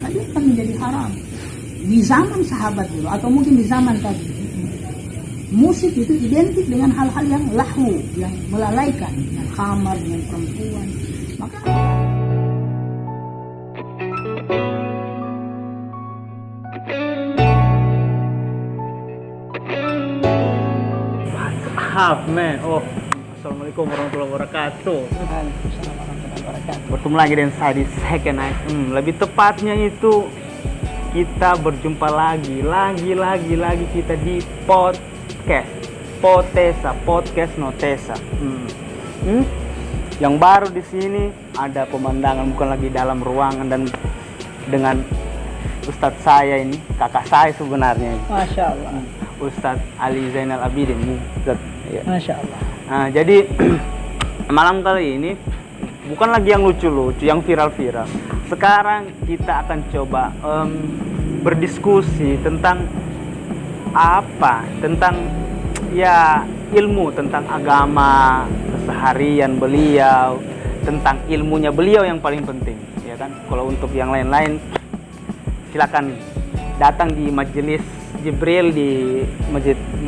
dihadirkan menjadi haram. Di zaman sahabat dulu atau mungkin di zaman tadi, musik itu identik dengan hal-hal yang lahu, yang melalaikan, dengan khamar, dengan perempuan. Maka Assalamualaikum warahmatullahi wabarakatuh. Waalaikumsalam warahmatullahi wabarakatuh. Bertemu lagi dengan saya di Second Night. Lebih tepatnya itu kita berjumpa lagi kita di podcast podcast Notesa. Yang baru di sini ada pemandangan, bukan lagi dalam ruangan, dan dengan Ustadz saya ini, kakak saya sebenarnya. Masya Allah. Ustadz Ali Zainal Abidin. Ya. Masya Allah. Nah, jadi malam kali ini bukan lagi yang lucu-lucu, yang viral-viral. Sekarang kita akan coba berdiskusi tentang apa? Tentang ya ilmu, tentang agama, keseharian beliau, tentang ilmunya beliau yang paling penting, ya kan? Kalau untuk yang lain-lain silakan datang di Majelis Jibril di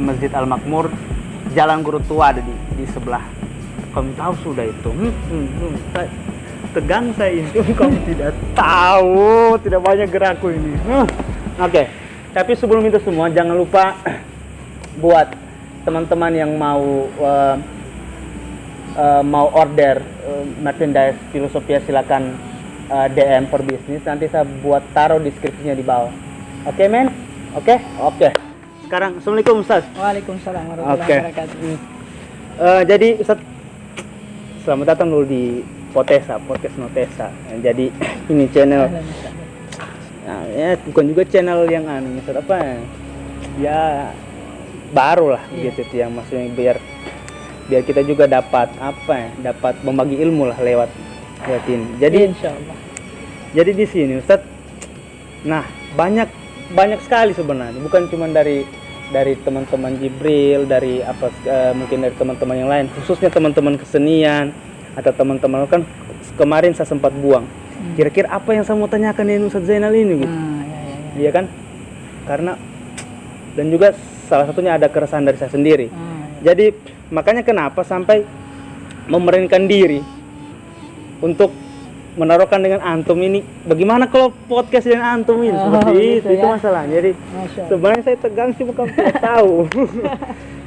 Masjid Al-Makmur, Jalan Guru Tua, ada di sebelah. Kamu tahu sudah itu? Tegang saya ini. Kamu tidak tahu, tidak banyak gerakku ini. Oke. Tapi sebelum itu semua, jangan lupa buat teman-teman yang mau order merchandise Filosofia, silakan DM Perbisnis. Nanti saya buat taruh deskripsinya di bawah. Oke, men? Oke. Sekarang, Assalamualaikum Ustaz. Waalaikumsalam warahmatullahi wabarakatuh. Jadi Ustaz, selamat datang dulu di podcast Notesa. Jadi ini channel, ya bukan juga channel yang Ustaz, apa ya, baru lah gitu, yang maksudnya biar kita juga dapat dapat membagi ilmu lah lewat ini. Jadi insyaallah. Jadi di sini Ustaz, nah banyak sekali sebenarnya, bukan cuma dari teman-teman Jibril, dari mungkin dari teman-teman yang lain, khususnya teman-teman kesenian atau teman-teman kan kemarin saya sempat buang. Kira-kira apa yang saya mau tanyakan dengan Ustadz Zainal ini gitu. Iya kan? Karena dan juga salah satunya ada keresahan dari saya sendiri. Jadi makanya kenapa sampai memerankan diri untuk menaruhkan dengan antum ini, bagaimana kalau podcast dengan antum ini seperti gitu itu ya? masalah. Jadi sebenarnya saya tegang sih, bukan tidak tahu.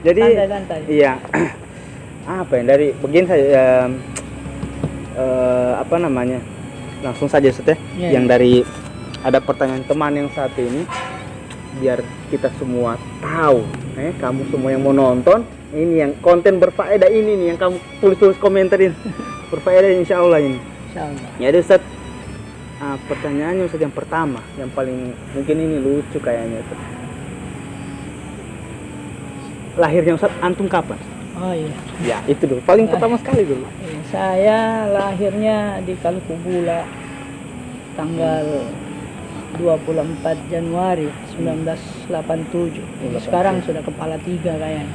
Jadi santai. iya, apa ya, dari begini saya langsung saja Ustaz ya. Yang dari ada pertanyaan teman yang satu ini, biar kita semua tahu, kamu semua yang mau nonton ini, yang konten berfaedah ini nih, yang kamu tulis komentarin berfaedah insyaallah ini. Jadi Ustaz, pertanyaannya Ustaz yang pertama, yang paling mungkin ini lucu kayaknya Ustaz. Lahirnya Ustaz antum kapan? Oh iya. Ya itu dulu, paling pertama sekali dulu. Saya lahirnya di Kalkubula tanggal 24 Januari 1987. Sekarang sudah kepala 3 kayaknya.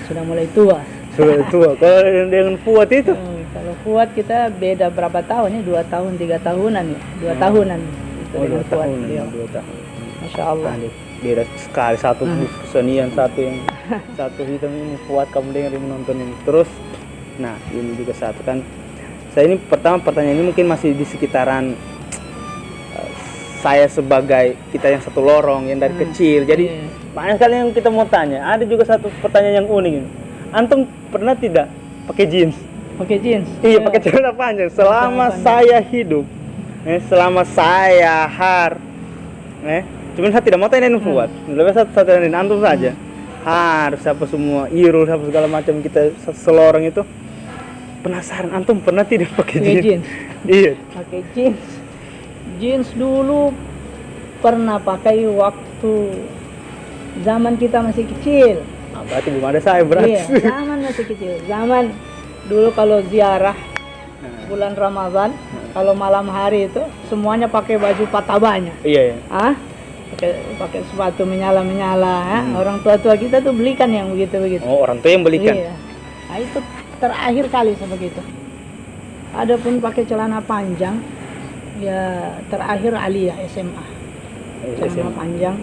Sudah mulai tua. Sudah tua. Kalau dengan Fuad itu? Kalau Fuad kita beda berapa tahun ya? 2 tahun, 3 tahunan ya? 2 tahunan. Itu dengan 2 Fuad. tahun, 2 tahun. Masya Allah. Beda sekali, satu kesenian, satu hitam ini Fuad, kamu dengar menonton ini. Terus, nah ini juga satu kan. Saya ini pertanyaan ini mungkin masih di sekitaran saya sebagai kita yang satu lorong, yang dari kecil. Jadi banyak sekali yang kita mau tanya. Ada juga satu pertanyaan yang unik ini. Antum pernah tidak pakai jeans? Pakai jeans? Iya, pakai celana panjang. Selama saya hidup, selama saya cuman saya tidak mau tanyain Fuad. Lebih saya tanyain antum saja. Siapa semua, Irul, siapa segala macam, kita selorong itu penasaran. Antum pernah tidak pakai jeans? Iya. Pakai jeans. Jeans dulu pernah pakai waktu zaman kita masih kecil. Berarti belum ada saya berarti. Iya, zaman masih kecil. Zaman dulu kalau ziarah bulan Ramadan, kalau malam hari itu semuanya pakai baju patabanya. Iya. Pakai sepatu menyala. Orang tua kita tuh belikan yang begitu. Oh, orang tua yang belikan. Iya. Nah, itu terakhir kali sebegitu. Adapun pakai celana panjang Ya terakhir Aliyah SMA. Celana panjang,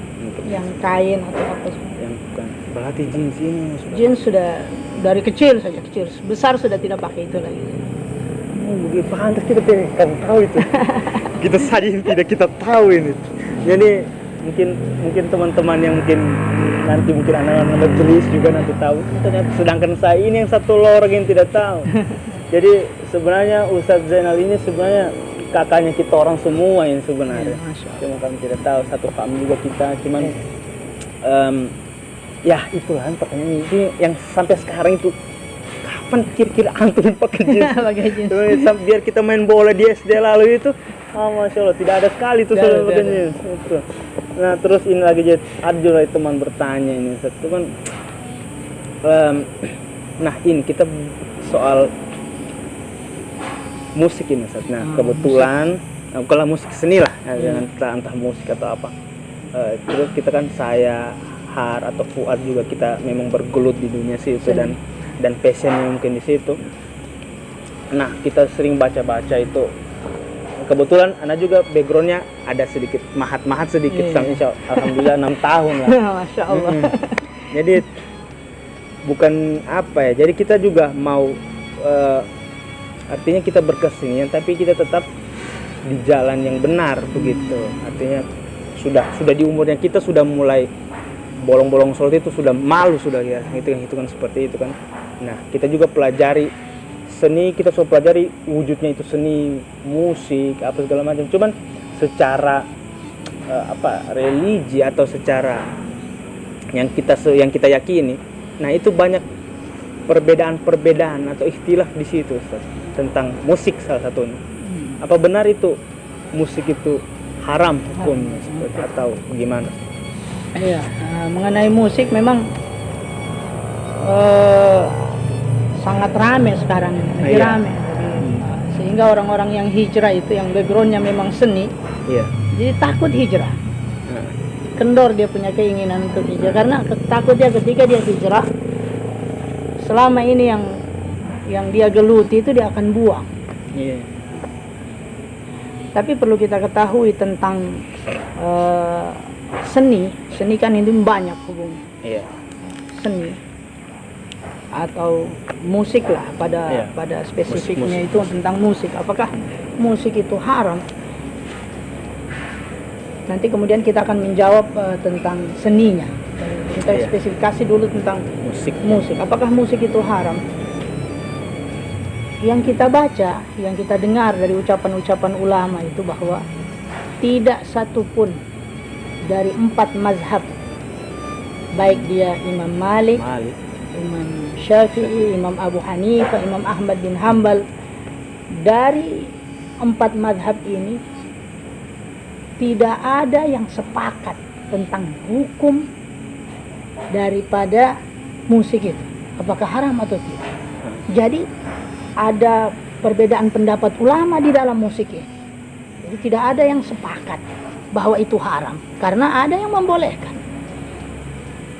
yang kain atau apa semua. Yang bukan. Berarti jeans ini sudah. Jeans sudah dari kecil saja, kecil. Besar sudah tidak pakai itu lagi. Oh, begitu. Pantas kita tidak akan tahu itu. Kita saja yang tidak kita tahu ini. Jadi mungkin teman-teman yang mungkin anak-anak majelis juga nanti tahu. Ternyata sedangkan saya ini yang satu lorong yang tidak tahu. Jadi sebenarnya Ustadz Zainal ini sebenarnya kakaknya kita orang semua yang sebenarnya. Cuma kami tidak tahu, satu kami juga kita. Cuman ya itulah pertanyaan ini yang sampai sekarang itu kapan kira-kira antum pakai jeans? Pakai jeans. Biar kita main bola di SD lalu itu, masya Allah tidak ada sekali tuh soal pakai jeans. Nah terus ini lagi ada juga teman bertanya ini, satu kan, nah ini kita soal musik ini, nah kebetulan kalau musik seni lah, jangan entah musik atau apa. Terus kita kan saya Har atau Fuad juga kita memang bergelut di dunia situ dan passionnya mungkin di situ. Nah kita sering baca-baca itu. Kebetulan Anda juga backgroundnya ada sedikit mahat sedikit, sama alhamdulillah 6 tahun lah. Masya Allah. Jadi bukan apa ya. Jadi kita juga mau artinya kita berkesenian tapi kita tetap di jalan yang benar begitu. Artinya sudah di umurnya kita sudah mulai bolong-bolong sholat itu sudah malu sudah ya, itu kan seperti itu kan. Nah kita juga pelajari seni, kita sudah pelajari wujudnya itu seni, musik apa segala macam. Cuman secara religi atau secara yang kita yakini, nah itu banyak perbedaan atau istilah di situ Ustaz, tentang musik salah satunya. Apa benar itu musik itu haram hukumnya seperti atau bagaimana? Iya, mengenai musik memang sangat ramai sekarang ini, lagi ramai. Sehingga orang-orang yang hijrah itu yang backgroundnya memang seni, jadi takut hijrah. Kendor dia punya keinginan untuk hijrah karena takut dia ketika dia hijrah, selama ini yang dia geluti itu dia akan buang. Tapi perlu kita ketahui tentang seni kan itu banyak hubungannya. Seni atau musik lah pada spesifiknya musik. Itu tentang musik. Apakah musik itu haram? Nanti kemudian kita akan menjawab tentang seninya. Kita spesifikasi dulu tentang musik. Apakah musik itu haram? Yang kita baca, yang kita dengar dari ucapan-ucapan ulama itu bahwa tidak satupun dari 4 mazhab, baik dia Imam Malik, Imam Syafi'i, Imam Abu Hanifah, Imam Ahmad bin Hanbal, dari 4 mazhab ini tidak ada yang sepakat tentang hukum daripada musik itu, apakah haram atau tidak. Jadi ada perbedaan pendapat ulama di dalam musik ini. Jadi tidak ada yang sepakat bahwa itu haram, karena ada yang membolehkan.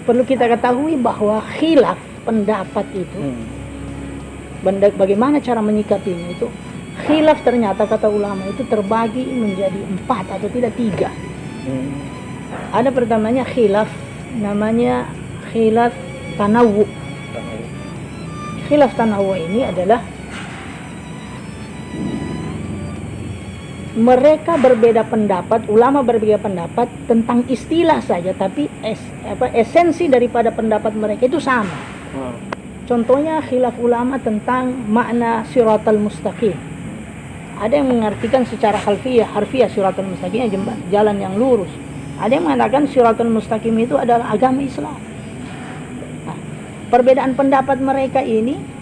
Perlu kita ketahui bahwa khilaf pendapat itu, bagaimana cara menyikapinya itu, khilaf ternyata kata ulama itu terbagi menjadi 4 atau tidak 3. Ada pertamanya khilaf, namanya khilaf tanawwu. Khilaf tanawwu ini adalah mereka berbeda pendapat, ulama berbeda pendapat tentang istilah saja, tapi esensi daripada pendapat mereka itu sama. Contohnya khilaf ulama tentang makna siratal mustaqim. Ada yang mengartikan secara harfiah siratal mustaqim jalan yang lurus. Ada yang mengatakan siratal mustaqim itu adalah agama Islam. Nah, perbedaan pendapat mereka ini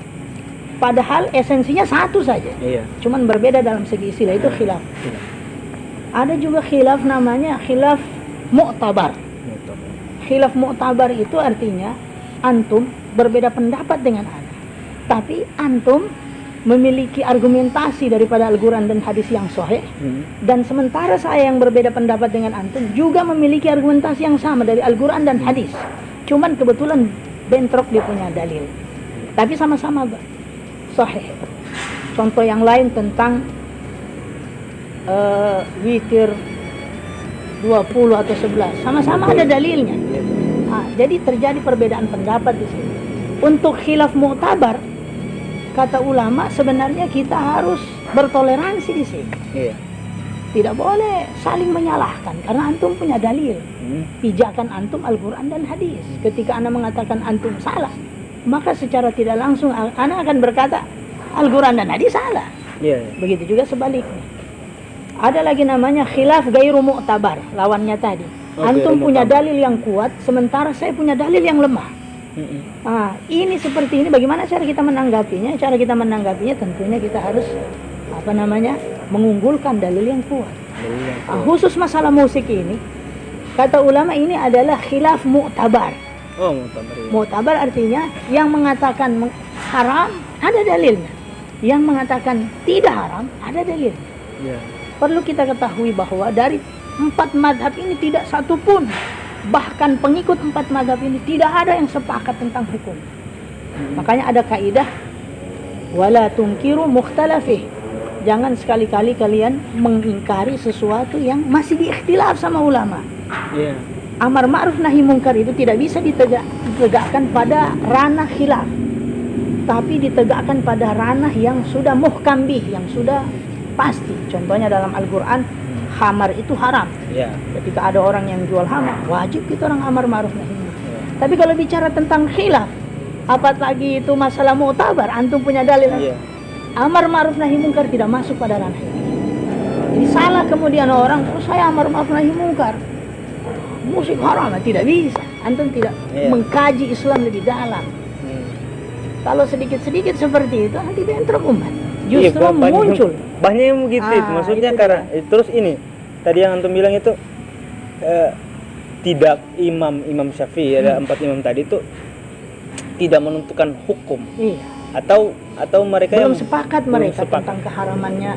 padahal esensinya satu saja, cuman berbeda dalam segi istilah, itu khilaf. Ada juga khilaf namanya khilaf mu'tabar. Khilaf mu'tabar itu artinya antum berbeda pendapat dengan ana, tapi antum memiliki argumentasi daripada Al-Quran dan hadis yang sahih, dan sementara saya yang berbeda pendapat dengan antum juga memiliki argumentasi yang sama dari Al-Quran dan hadis, cuman kebetulan bentrok dia punya dalil, tapi sama-sama sahih. Contoh yang lain tentang witir 20 atau 11, sama-sama ada dalilnya. Jadi terjadi perbedaan pendapat di sini. Untuk khilaf mu'tabar, kata ulama, sebenarnya kita harus bertoleransi di sini. Iya. Tidak boleh saling menyalahkan karena antum punya dalil. Pijakan antum Al-Quran dan hadis. Ketika ana mengatakan antum salah, maka secara tidak langsung ana akan berkata Al-Quran dan hadis salah. Iya. Begitu juga sebaliknya. Ada lagi namanya khilaf gairu mu'tabar, lawannya tadi. Antum punya dalil yang kuat, sementara saya punya dalil yang lemah. Ini seperti ini, bagaimana cara kita menanggapinya? Cara kita menanggapinya tentunya kita harus mengunggulkan dalil yang kuat. Khusus masalah musik ini, kata ulama ini adalah khilaf mu'tabar. Oh, mu'tabar. Iya. Mu'tabar artinya yang mengatakan haram ada dalilnya, yang mengatakan tidak haram ada dalil. Iya. Perlu kita ketahui bahwa dari 4 madhab ini tidak satu pun, bahkan pengikut 4 madhab ini tidak ada yang sepakat tentang hukum. Makanya ada kaidah wala tunkiru mukhtalafih. Jangan sekali-kali kalian mengingkari sesuatu yang masih diikhtilaf sama ulama. Iya. Amar ma'ruf nahi mungkar itu tidak bisa ditegakkan pada ranah khilaf, tapi ditegakkan pada ranah yang sudah muhkam bih, yang sudah pasti. Contohnya dalam Al-Quran, khamar itu haram. Iya. Ketika ada orang yang jual khamar, wajib kita orang amar ma'ruf nahi munkar. Tapi kalau bicara tentang khilaf, apalagi itu masalah mu'tabar, antum punya dalil. Iya. Amar ma'ruf nahi munkar tidak masuk pada ranah ini. Jadi salah kemudian orang, saya amar ma'ruf nahi munkar, musik haram, tidak bisa. Antum tidak mengkaji Islam lebih dalam. Kalau sedikit-sedikit seperti itu, nanti bentrok umat. Justru muncul. Banyak yang begitu. Maksudnya karena terus ini tadi yang antum bilang itu tidak Imam Syafi'i, ada 4 imam tadi itu tidak menentukan hukum. Iya. Atau mereka belum yang sepakat mereka tentang keharamannya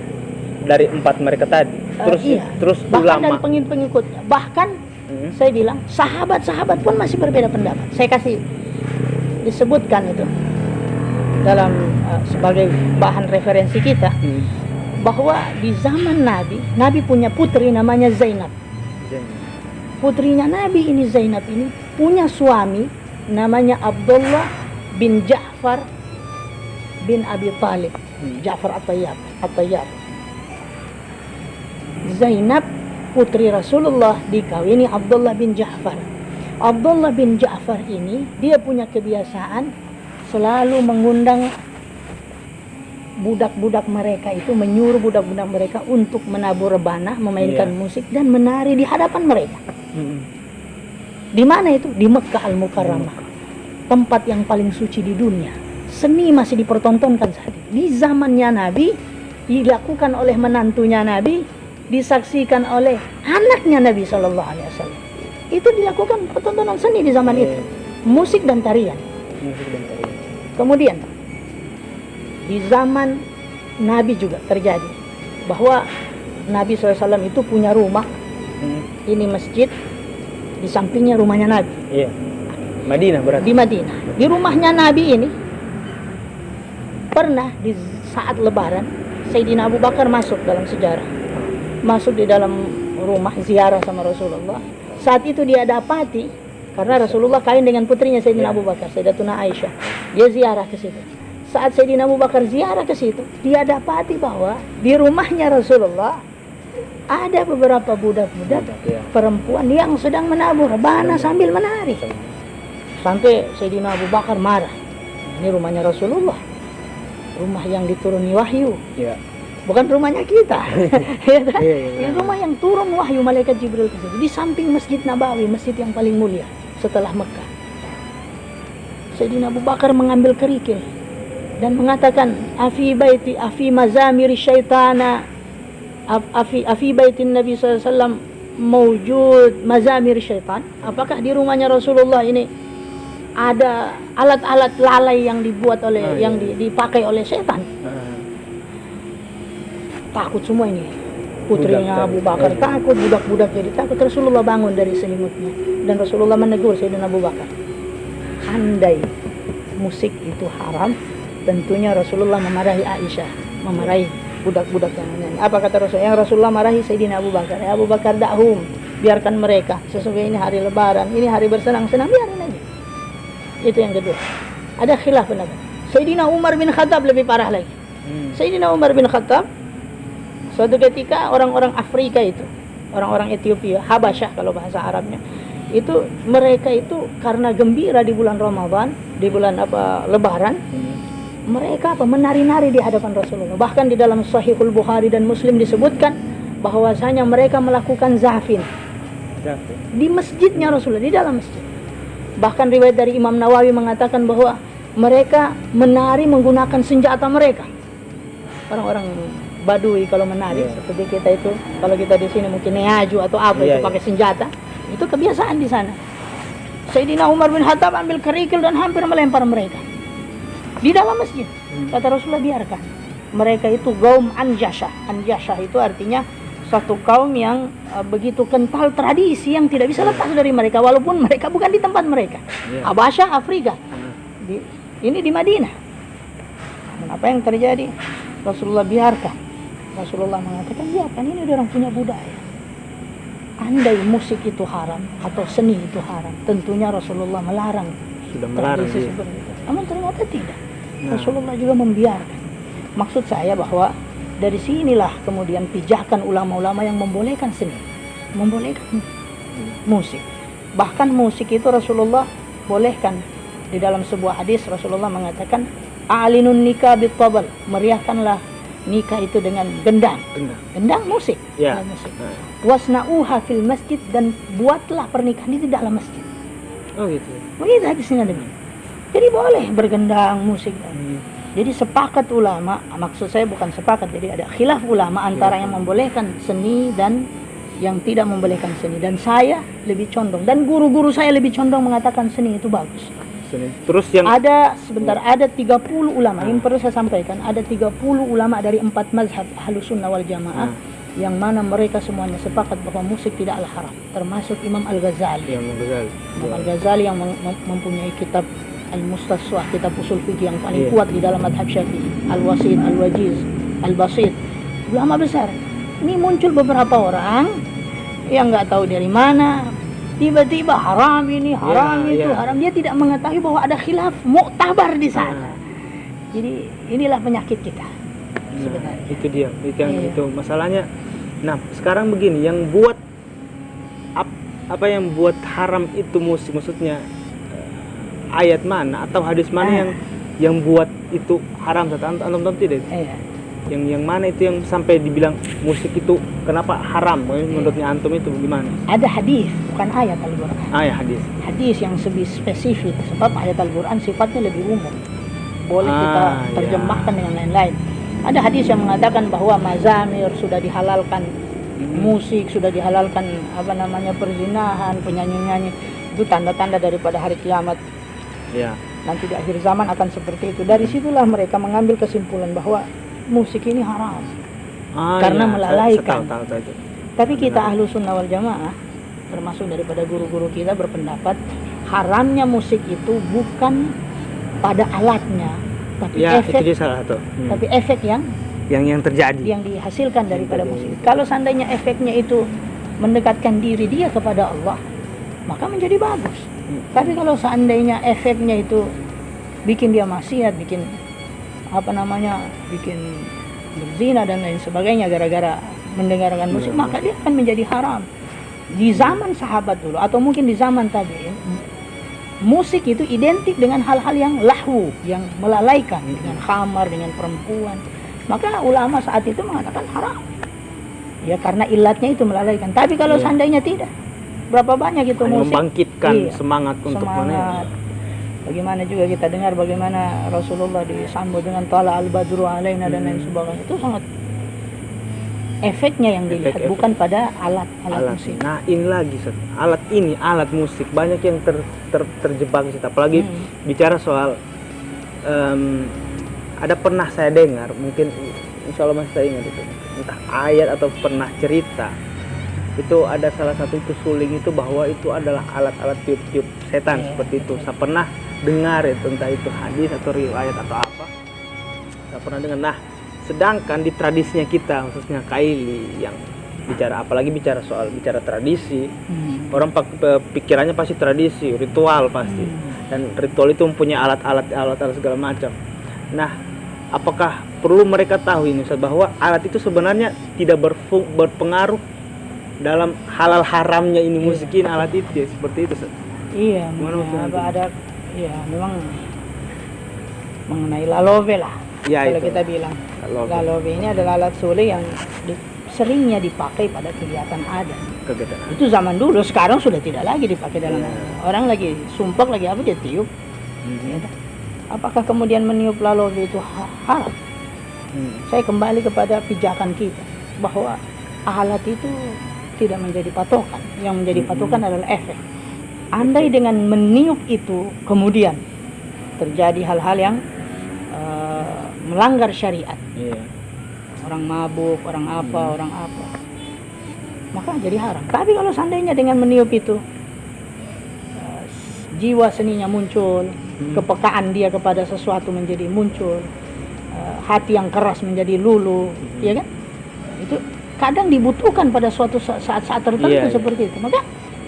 dari 4 mereka tadi. Terus bahkan ulama dari pengikut-pengikutnya. Bahkan saya bilang sahabat-sahabat pun masih berbeda pendapat. Saya kasih disebutkan itu dalam sebagai bahan referensi kita, bahwa di zaman Nabi punya putri namanya Zainab. Putrinya Nabi ini Zainab ini punya suami namanya Abdullah bin Ja'far bin Abi Talib. Ja'far At-Tayyar. Zainab putri Rasulullah dikawini Abdullah bin Ja'far. Abdullah bin Ja'far ini dia punya kebiasaan selalu mengundang budak-budak mereka itu, menyuruh budak-budak mereka untuk menabur rebana, memainkan musik dan menari di hadapan mereka. Di mana itu? Di Mekkah Al-Mukarramah, tempat yang paling suci di dunia. Seni masih dipertontonkan saat itu. Di zamannya Nabi, dilakukan oleh menantunya Nabi, disaksikan oleh anaknya Nabi SAW. Itu dilakukan pertontonan seni di zaman itu, musik dan tarian. Kemudian di zaman Nabi juga terjadi bahwa Nabi SAW itu punya rumah. Ini masjid, di sampingnya rumahnya Nabi. Iya. Madinah berarti. Di Madinah. Di rumahnya Nabi ini pernah di saat Lebaran Sayyidina Abu Bakar masuk dalam sejarah. Masuk di dalam rumah ziarah sama Rasulullah. Saat itu dia dapati, karena Rasulullah kawin dengan putrinya Sayyidina Abu Bakar, Sayyidatuna Aisyah. Dia ziarah ke situ. Saat Sayyidina Abu Bakar ziarah ke situ, dia dapati bahwa di rumahnya Rasulullah ada beberapa budak-budak perempuan yang sedang menabur rebana sambil menari. Sampai Sayyidina Abu Bakar marah. Ini rumahnya Rasulullah, rumah yang dituruni wahyu. Bukan rumahnya kita. Ini rumah yang turun wahyu malaikat Jibril ke situ, di samping Masjid Nabawi, masjid yang paling mulia setelah Mekah. Sayyidina Abu Bakar mengambil kerikil dan mengatakan, afi mazamir syaitana, afi baitin Nabi SAW mawjud mazamir syaitan. Apakah di rumahnya Rasulullah ini ada alat-alat lalai yang dibuat oleh yang dipakai oleh setan? Takut semua ini. Putrinya Abu Bakar takut, budak-budak jadi takut. Rasulullah bangun dari selimutnya dan Rasulullah menegur Sayyidina Abu Bakar. Andai musik itu haram, tentunya Rasulullah memarahi Aisyah, memarahi budak-budak yang menyanyi. Apa kata Rasul? Yang Rasulullah marahi Sayyidina Abu Bakar. Ya Abu Bakar, da'hum, biarkan mereka. Sesungguhnya ini hari lebaran, ini hari bersenang-senang, biarin aja. Itu yang kedua. Ada khilaf pendapat. Sayyidina Umar bin Khattab lebih parah lagi. Sayyidina Umar bin Khattab, suatu ketika orang-orang Afrika itu, orang-orang Ethiopia, Habasyah kalau bahasa Arabnya, itu mereka itu karena gembira di bulan Ramadan, di bulan Lebaran, mereka menari-nari di hadapan Rasulullah. Bahkan di dalam Sahihul Bukhari dan Muslim disebutkan bahwasanya mereka melakukan zafin di masjidnya Rasulullah, di dalam masjid. Bahkan riwayat dari Imam Nawawi mengatakan bahwa mereka menari menggunakan senjata mereka. Orang-orang Badui kalau menari seperti kita itu, kalau kita di sini mungkin neaju atau apa itu pakai senjata. Itu kebiasaan di sana. Sayyidina Umar bin Khattab ambil kerikil dan hampir melempar mereka di dalam masjid. Kata Rasulullah, biarkan. Mereka itu gaum anjasyah. Anjasyah itu artinya satu kaum yang begitu kental tradisi yang tidak bisa lepas dari mereka walaupun mereka bukan di tempat mereka. Habasyah, Afrika. Ini di Madinah. Dan apa yang terjadi? Rasulullah biarkan. Rasulullah mengatakan, biarkan, ini orang punya budaya. Andai musik itu haram atau seni itu haram, tentunya Rasulullah melarang. Sudah melarang tradisi seperti itu. Namun ternyata tidak. Rasulullah juga membiarkan. Maksud saya bahwa dari sinilah kemudian pijakan ulama-ulama yang membolehkan seni, membolehkan musik. Bahkan musik itu Rasulullah bolehkan. Di dalam sebuah hadis Rasulullah mengatakan, a'linun nikah bit-tabal, meriahkanlah nikah itu dengan gendang. Gendang musik. Musik. Wasna'uha fil masjid, dan buatlah pernikahan itu di dalam masjid. Oh gitu. Begitu hadisnya demikian. Jadi boleh bergendang musik. Jadi sepakat ulama, maksud saya bukan sepakat, jadi ada khilaf ulama antara yang membolehkan seni dan yang tidak membolehkan seni. Dan saya lebih condong, dan guru-guru saya lebih condong mengatakan seni itu bagus. Terus yang ada 30 ulama, yang perlu saya sampaikan, ada 30 ulama dari 4 mazhab Ahlus Sunnah wal Jamaah yang mana mereka semuanya sepakat bahwa musik tidaklah haram, termasuk Imam Al-Ghazali. Imam Al-Ghazali yang mempunyai kitab Al-Mustaswah, kitab usul fikih yang paling kuat di dalam madhab Syafi'i, Al-Wasit, Al-Wajiz, Al-Basit, ulama besar. Ini muncul beberapa orang yang nggak tahu dari mana, tiba-tiba haram ini, haram itu, haram. Dia tidak mengetahui bahwa ada khilaf muktabar di sana. Jadi inilah penyakit kita. Sebenarnya. Itu dia, itu masalahnya. Nah, sekarang begini, yang buat apa yang buat haram itu musik, maksudnya ayat mana atau hadis mana yang buat itu haram? Antum tidak? Yang mana itu yang sampai dibilang musik itu kenapa haram? Menurutnya antum itu gimana? Ada hadis, bukan ayat Al-Qur'an. Hadis. Hadis yang lebih spesifik, sebab ayat Al-Qur'an sifatnya lebih umum. Boleh kita terjemahkan dengan lain-lain. Ada hadis yang mengatakan bahwa mazamir sudah dihalalkan, musik sudah dihalalkan, perzinahan, penyanyi-nyanyi, itu tanda-tanda daripada hari kiamat. Nanti di akhir zaman akan seperti itu. Dari situlah mereka mengambil kesimpulan bahwa musik ini haram karena melalaikan. Tapi kita Ahlus Sunnah wal Jamaah, termasuk daripada guru-guru kita, berpendapat haramnya musik itu bukan pada alatnya, tapi efek. Itu salah satu. Tapi efek yang terjadi, yang dihasilkan daripada musik. Kalau seandainya efeknya itu mendekatkan diri dia kepada Allah, maka menjadi bagus. Tapi kalau seandainya efeknya itu bikin dia maksiat, bikin berzina dan lain sebagainya gara-gara mendengarkan musik, maka dia akan menjadi haram. Di zaman sahabat dulu atau mungkin di zaman tabi'in, musik itu identik dengan hal-hal yang lahu, yang melalaikan, dengan khamar, dengan perempuan. Maka ulama saat itu mengatakan haram. Ya karena ilatnya itu melalaikan. Tapi kalau seandainya tidak, berapa banyak itu musik membangkitkan semangat untuk semangat. Bagaimana juga kita dengar bagaimana Rasulullah disambut dengan tala al-badru alaina dan lain sebagainya. Itu sangat efeknya yang dilihat, bukan pada alat musik. Nah ini lagi, alat musik banyak yang terjebak di situ. Apalagi bicara soal ada pernah saya dengar, mungkin insya Allah masih saya ingat itu, entah ayat atau pernah cerita, itu ada salah satu itu suling itu bahwa itu adalah alat-alat tiup-tiup setan seperti itu. Saya pernah dengar itu, entah itu hadis atau riwayat atau apa, saya pernah dengar. Nah Sedangkan di tradisinya kita, khususnya Kaili yang apalagi bicara tradisi, orang pikirannya pasti tradisi, ritual pasti. Dan ritual itu mempunyai alat segala macam. Nah, apakah perlu mereka tahu ini Ustaz, bahwa alat itu sebenarnya tidak berpengaruh dalam halal haramnya ini musikin alat itu ya, seperti itu Ustaz? Iya, memang mengenai lalove lah. Ya, kalau itu. kita bilang lalove ini adalah alat suli yang seringnya dipakai pada kegiatan adat. Itu zaman dulu, sekarang sudah tidak lagi dipakai dalam orang lagi sumpah lagi apa dia tiup. Ya, apakah kemudian meniup lalove itu haram? Saya kembali kepada pijakan kita bahwa alat itu tidak menjadi patokan. Yang menjadi patokan adalah efek. Andai dengan meniup itu kemudian terjadi hal-hal yang melanggar syariat, orang mabuk, orang apa, maka jadi haram. Tapi kalau seandainya dengan meniup itu jiwa seninya muncul, kepekaan dia kepada sesuatu menjadi muncul, hati yang keras menjadi luluh, ya kan? Itu kadang dibutuhkan pada suatu saat-saat tertentu seperti itu. Maka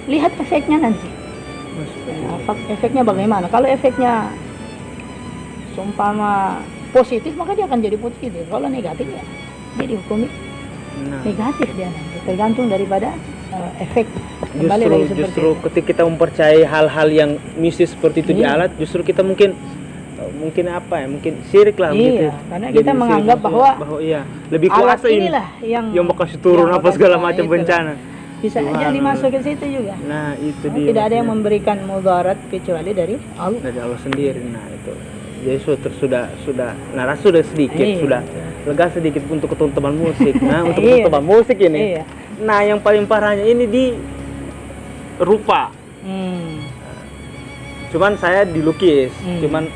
lihat efeknya nanti. Efeknya bagaimana? Kalau efeknya seumpama positif, maka dia akan jadi positif. Kalau negatif ya dia dihukumi negatif dia nanti. Tergantung daripada efek. Kembali lagi seperti justru itu. Ketika kita mempercayai hal-hal yang mistis seperti itu di alat, justru kita mungkin syirik lah begitu. Karena kita menganggap bahwa lebih kuasa inilah yang bakal turun apa segala macam bencana. Bisa aja dimasukin situ juga. Nah, itu dia. Tidak ada yang memberikan mudarat kecuali dari Allah. Dari Allah sendiri. Nah, itu. Jadi sudah sedikit, sudah lega sedikit untuk teman musik. Nah, untuk teman musik ini. Nah, yang paling parahnya ini di rupa. Cuman saya dilukis. Cuman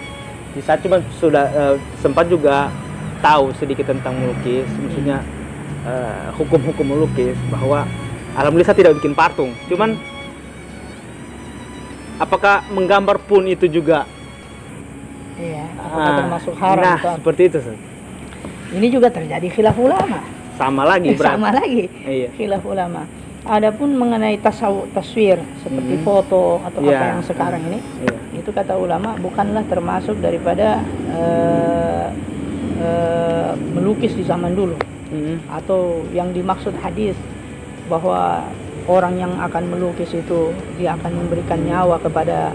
sudah sempat juga tahu sedikit tentang melukis. Maksudnya hukum-hukum melukis, bahwa alhamdulillah saya tidak bikin patung. Cuman apakah menggambar pun itu juga? Apakah termasuk haram? Nah, seperti itu. Ini juga terjadi khilaf ulama. Sama lagi, Khilaf ulama. Adapun mengenai taswir seperti foto atau apa yang sekarang ini, itu kata ulama bukanlah termasuk daripada melukis di zaman dulu. Atau yang dimaksud hadis bahwa orang yang akan melukis itu dia akan memberikan nyawa kepada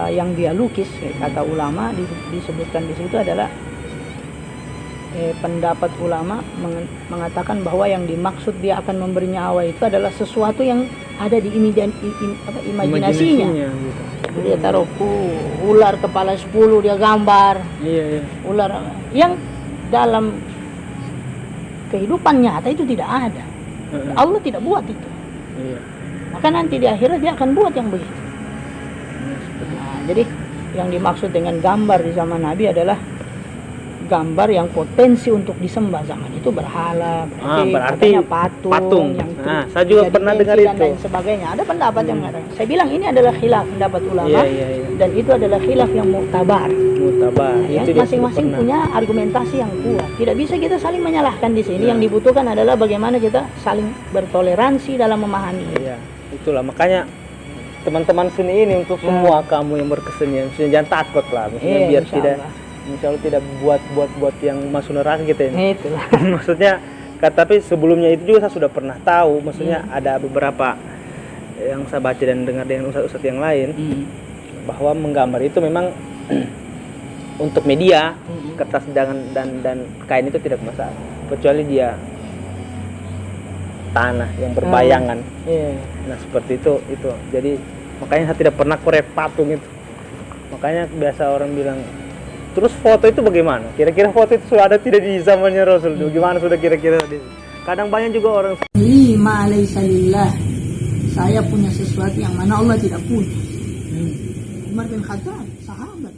yang dia lukis. Kata ulama disebutkan di situ adalah pendapat ulama mengatakan bahwa yang dimaksud dia akan memberi nyawa itu adalah sesuatu yang ada di imajinasinya. Gitu. Dia taruh ular kepala 10 dia gambar. Ular yang dalam kehidupan nyata itu tidak ada. Allah tidak buat itu. Maka nanti di akhirat dia akan buat yang begitu. Nah, jadi yang dimaksud dengan gambar di zaman Nabi adalah gambar yang potensi untuk disembah. Zaman itu berhala, berarti patung yang saya juga pernah dengar itu dan lain sebagainya. Ada pendapat yang mengatakan, saya bilang ini adalah khilaf pendapat ulama, dan itu adalah khilaf yang muktabar. Ya, masing-masing punya argumentasi yang kuat. Tidak bisa kita saling menyalahkan di sini. Yang dibutuhkan adalah bagaimana kita saling bertoleransi dalam memahami. Itulah makanya teman-teman seni ini untuk semua kamu yang berkesenian, jangan takut lah, maksudnya biar insya Allah tidak buat yang masuk neraka gitu ini. Itulah. Maksudnya, tapi sebelumnya itu juga saya sudah pernah tahu, maksudnya ada beberapa yang saya baca dan dengar dengan ustadz yang lain, bahwa menggambar itu memang untuk media, kertas dan kain itu tidak masalah, kecuali dia tanah yang berbayangan. Nah, seperti itu. Jadi makanya saya tidak pernah korek patung itu. Makanya biasa orang bilang, terus foto itu bagaimana? Kira-kira foto itu sudah ada tidak di zamannya Rasul? Bagaimana sudah kira-kira? Kadang banyak juga orang lima alaihissalam, saya punya sesuatu yang mana Allah tidak punya. Umar bin Khattab sahabat